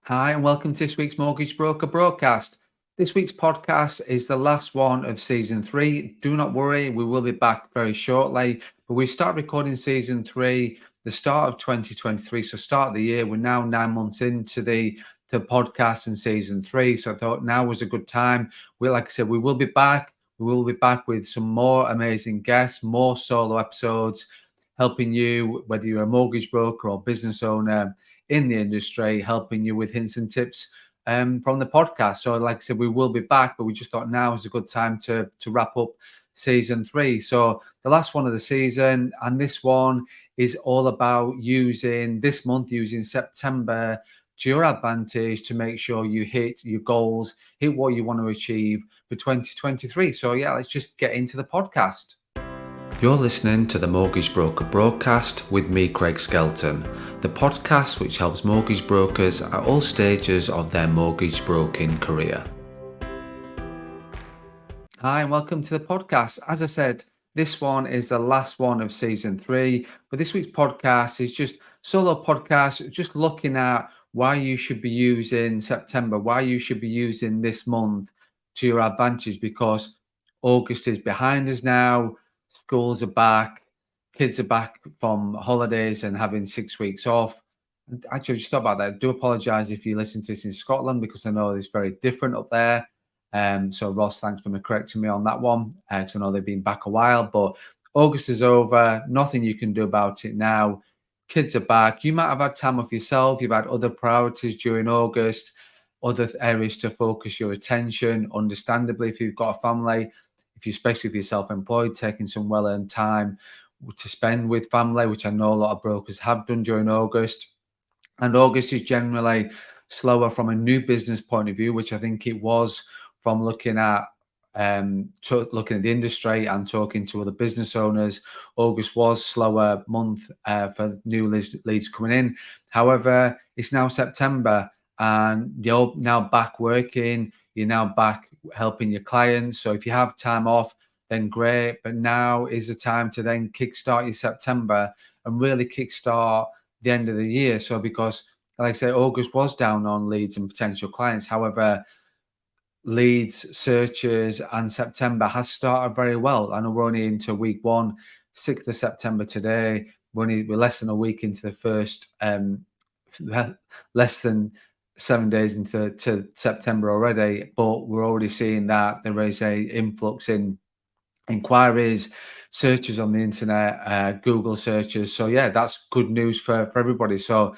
Hi, and welcome to this week's Mortgage Broker broadcast. This week's podcast is the last one of season three. Do not worry, we will be back very shortly. But we start recording season three, the start of 2023. So, start of the year. We're now 9 months into the podcast in season three. So, I thought now was a good time. Like I said, we will be back. We will be back with some more amazing guests, more solo episodes, helping you, whether you're a mortgage broker or business owner in the industry, helping you with hints and tips from the podcast. So, like I said, we will be back, but we just thought now is a good time to wrap up season three. So, the last one of the season, and this one is all about using this month, using September to your advantage to make sure you hit your goals, hit what you want to achieve for 2023. So, yeah, let's just get into the podcast. You're listening to the Mortgage Broker broadcast with me, Craig Skelton, the podcast which helps mortgage brokers at all stages of their mortgage broking career. Hi, and welcome to the podcast. As I said, this one is the last one of season three, but this week's podcast is just solo podcast, just looking at why you should be using September, why you should be using this month to your advantage, because August is behind us now. Schools are back, kids are back from holidays and having 6 weeks off. Actually, just thought about that. I do apologise if you listen to this in Scotland, because I know it's very different up there. So Ross, thanks for correcting me on that one, because I know they've been back a while. But August is over. Nothing you can do about it now. Kids are back. You might have had time off yourself. You've had other priorities during August, other areas to focus your attention. Understandably, if you've got a family, especially if you're self-employed, taking some well-earned time to spend with family, which I know a lot of brokers have done during August. And August is generally slower from a new business point of view, which I think it was from looking at the industry and talking to other business owners. August was slower month for new leads coming in. However, it's now September and you're now back working. You're now back helping your clients. So if you have time off, then great. But now is the time to then kickstart your September and really kickstart the end of the year. So because, like I say, August was down on leads and potential clients. However, leads, searches, and September has started very well. I know we're only into week one, 6th of September today. We're less than a week into the first, less than 7 days into September already, but we're already seeing that there is a influx in inquiries, searches on the internet, Google searches. So yeah, that's good news for everybody. So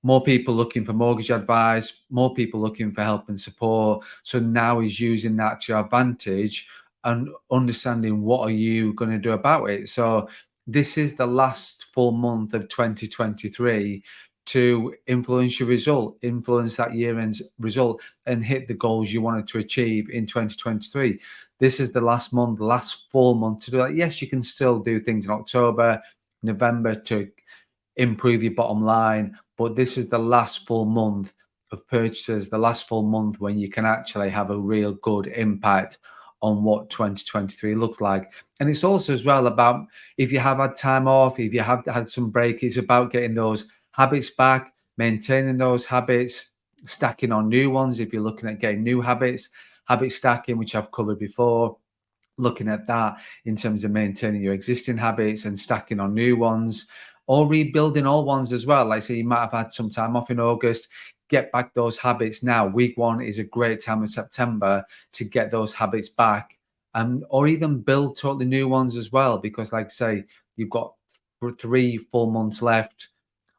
more people looking for mortgage advice, more people looking for help and support. So now he's using that to your advantage and understanding what are you going to do about it. So this is the last full month of 2023 to influence your result, influence that year-end result, and hit the goals you wanted to achieve in 2023. This is the last month, last full month to do that. Yes, you can still do things in October, November to improve your bottom line, but this is the last full month of purchases, the last full month when you can actually have a real good impact on what 2023 looks like. And it's also as well about, if you have had time off, if you have had some break, it's about getting those habits back, maintaining those habits, stacking on new ones. If you're looking at getting new habits, habit stacking, which I've covered before, looking at that in terms of maintaining your existing habits and stacking on new ones, or rebuilding old ones as well. Like, say, you might have had some time off in August, get back those habits now. Week one is a great time in September to get those habits back, or even build totally new ones as well, because, like, say, you've got 3 full months left.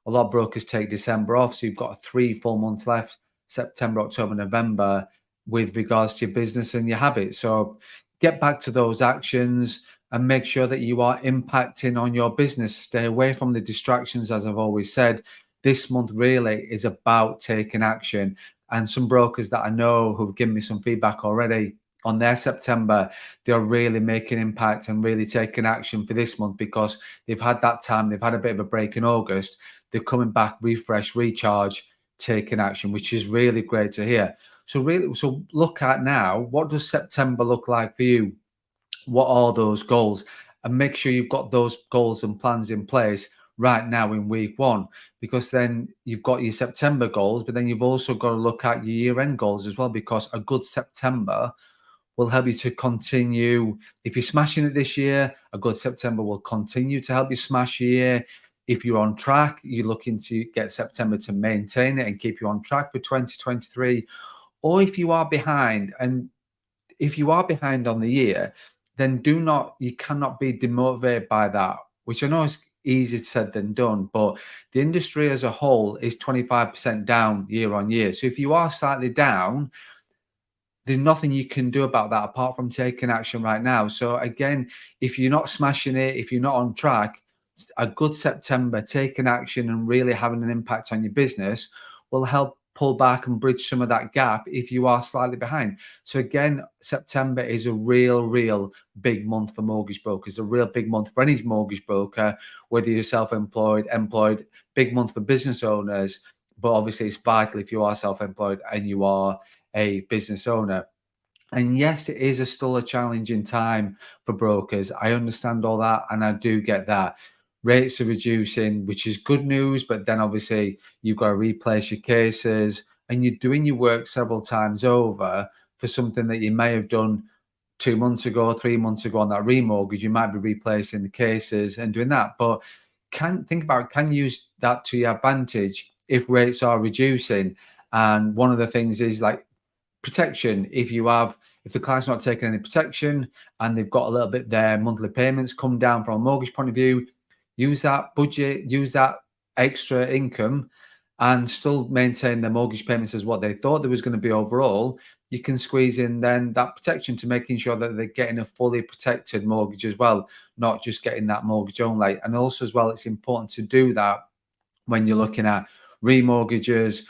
A lot of brokers take December off, so you've got 3 full months left, September, October, November, with regards to your business and your habits. So get back to those actions and make sure that you are impacting on your business. Stay away from the distractions, as I've always said. This month really is about taking action. And some brokers that I know who've given me some feedback already on their September, they're really making impact and really taking action for this month, because they've had that time, they've had a bit of a break in August. They're coming back, refresh, recharge, taking action, which is really great to hear. So look at now, what does September look like for you? What are those goals? And make sure you've got those goals and plans in place right now in week one, because then you've got your September goals, but then you've also got to look at your year end goals as well, because a good September will help you to continue. If you're smashing it this year, a good September will continue to help you smash your year. If you're on track, you're looking to get September to maintain it and keep you on track for 2023. Or if you are behind, and if you are behind on the year, then you cannot be demotivated by that, which I know is easier said than done, but the industry as a whole is 25% down year on year. So if you are slightly down, there's nothing you can do about that apart from taking action right now. So again, if you're not smashing it, if you're not on track, a good September, taking action and really having an impact on your business will help pull back and bridge some of that gap if you are slightly behind. So again, September is a real big month for mortgage brokers, a real big month for any mortgage broker, whether you're self-employed, employed, big month for business owners. But obviously it's vital if you are self-employed and you are a business owner. And yes, it is still a challenging time for brokers. I understand all that, and I do get that. Rates are reducing, which is good news, but then obviously you've got to replace your cases, and you're doing your work several times over for something that you may have done 2 months ago, 3 months ago on that remortgage. You might be replacing the cases and doing that. But can you use that to your advantage if rates are reducing? And one of the things is like protection. If the client's not taking any protection and they've got a little bit, their monthly payments come down from a mortgage point of view, use that budget, use that extra income, and still maintain their mortgage payments as what they thought there was going to be overall. You can squeeze in then that protection to making sure that they're getting a fully protected mortgage as well, not just getting that mortgage only. And also as well, it's important to do that when you're looking at remortgages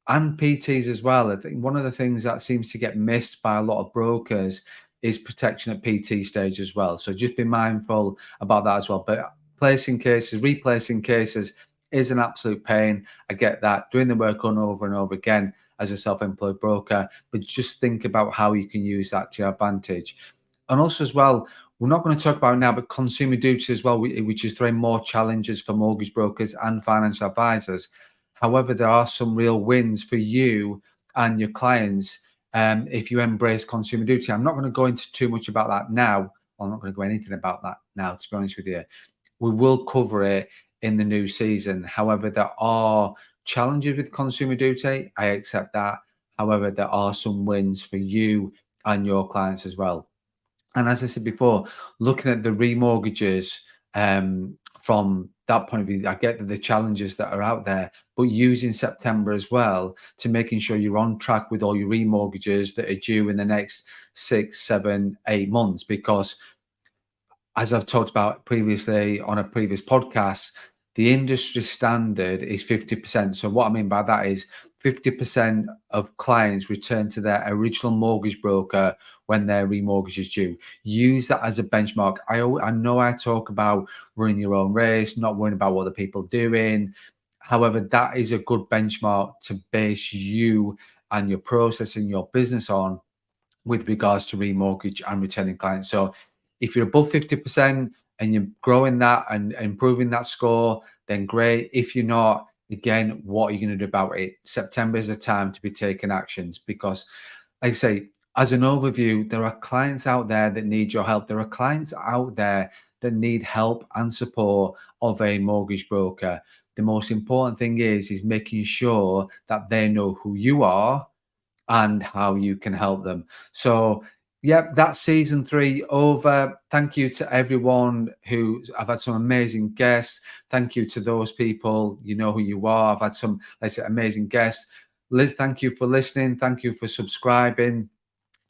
and PTs as well. I think one of the things that seems to get missed by a lot of brokers is protection at PT stage as well. So just be mindful about that as well. But replacing cases is an absolute pain. I get that. Doing the work on over and over again as a self-employed broker, but just think about how you can use that to your advantage. And also as well, we're not going to talk about now, but consumer duty as well, which is throwing more challenges for mortgage brokers and financial advisors. However, there are some real wins for you and your clients if you embrace consumer duty. I'm not going to go into too much about that now. I'm not going to go anything about that now, to be honest with you. We will cover it in the new season. However, there are challenges with consumer duty. I accept that. However, there are some wins for you and your clients as well. And as I said before, looking at the remortgages from that point of view, I get that the challenges that are out there, but using September as well to making sure you're on track with all your remortgages that are due in the next 6, 7, 8 months. Because as I've talked about previously on a previous podcast, the industry standard is 50%. So what I mean by that is 50% of clients return to their original mortgage broker when their remortgage is due. Use that as a benchmark. I know I talk about running your own race, not worrying about what the people are doing. However, that is a good benchmark to base you and your process in your business on with regards to remortgage and returning clients. So if you're above 50% and you're growing that and improving that score, then great. If you're not, again, what are you going to do about it? September is a time to be taking actions because, like I say, as an overview, there are clients out there that need your help. There are clients out there that need help and support of a mortgage broker. The most important thing is making sure that they know who you are and how you can help them. So, yeah, that's season 3 over. Thank you to everyone who I've had some amazing guests. Thank you to those people. You know who you are. I've had some, let's say, amazing guests. Liz, thank you for listening. Thank you for subscribing.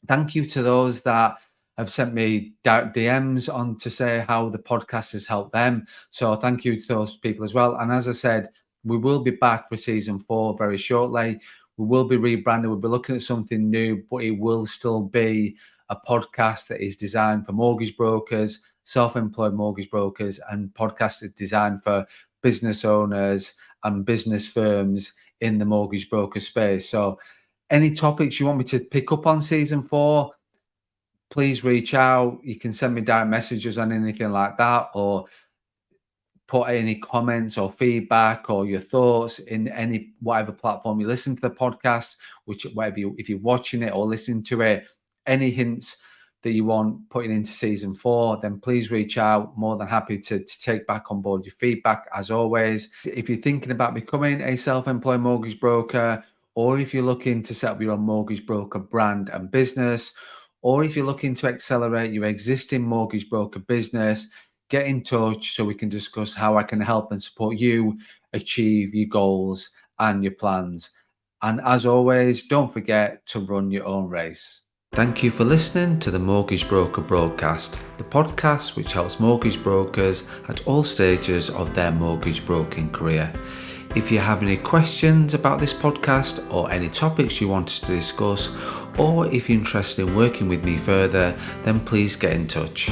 Thank you to those that have sent me direct DMs on to say how the podcast has helped them. So thank you to those people as well. And as I said, we will be back for season 4 very shortly. We will be rebranded. We'll be looking at something new, but it will still be a podcast that is designed for mortgage brokers, self-employed mortgage brokers, and podcast is designed for business owners and business firms in the mortgage broker space. So any topics you want me to pick up on season 4, please reach out. You can send me direct messages on anything like that, or put any comments or feedback or your thoughts in any whatever platform you listen to the podcast, if you're watching it or listening to it, any hints that you want putting into season 4, then please reach out. More than happy to take back on board your feedback as always. If you're thinking about becoming a self-employed mortgage broker, or if you're looking to set up your own mortgage broker brand and business, or if you're looking to accelerate your existing mortgage broker business, get in touch so we can discuss how I can help and support you achieve your goals and your plans. And as always, don't forget to run your own race. Thank you for listening to the Mortgage Broker Broadcast, the podcast which helps mortgage brokers at all stages of their mortgage broking career. If you have any questions about this podcast or any topics you want us to discuss, or if you're interested in working with me further, then please get in touch.